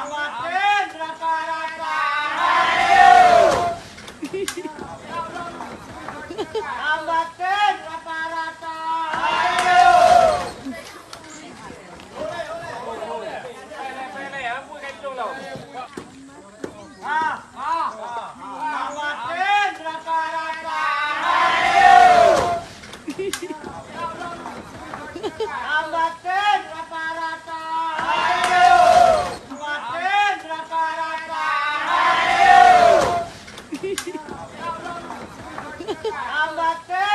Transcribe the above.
Tambatin rata-rata. Tambatin rata-rata. Tambatin rata-rata. Tambatin rata-rata. Tambatin rata-rata. Tambatin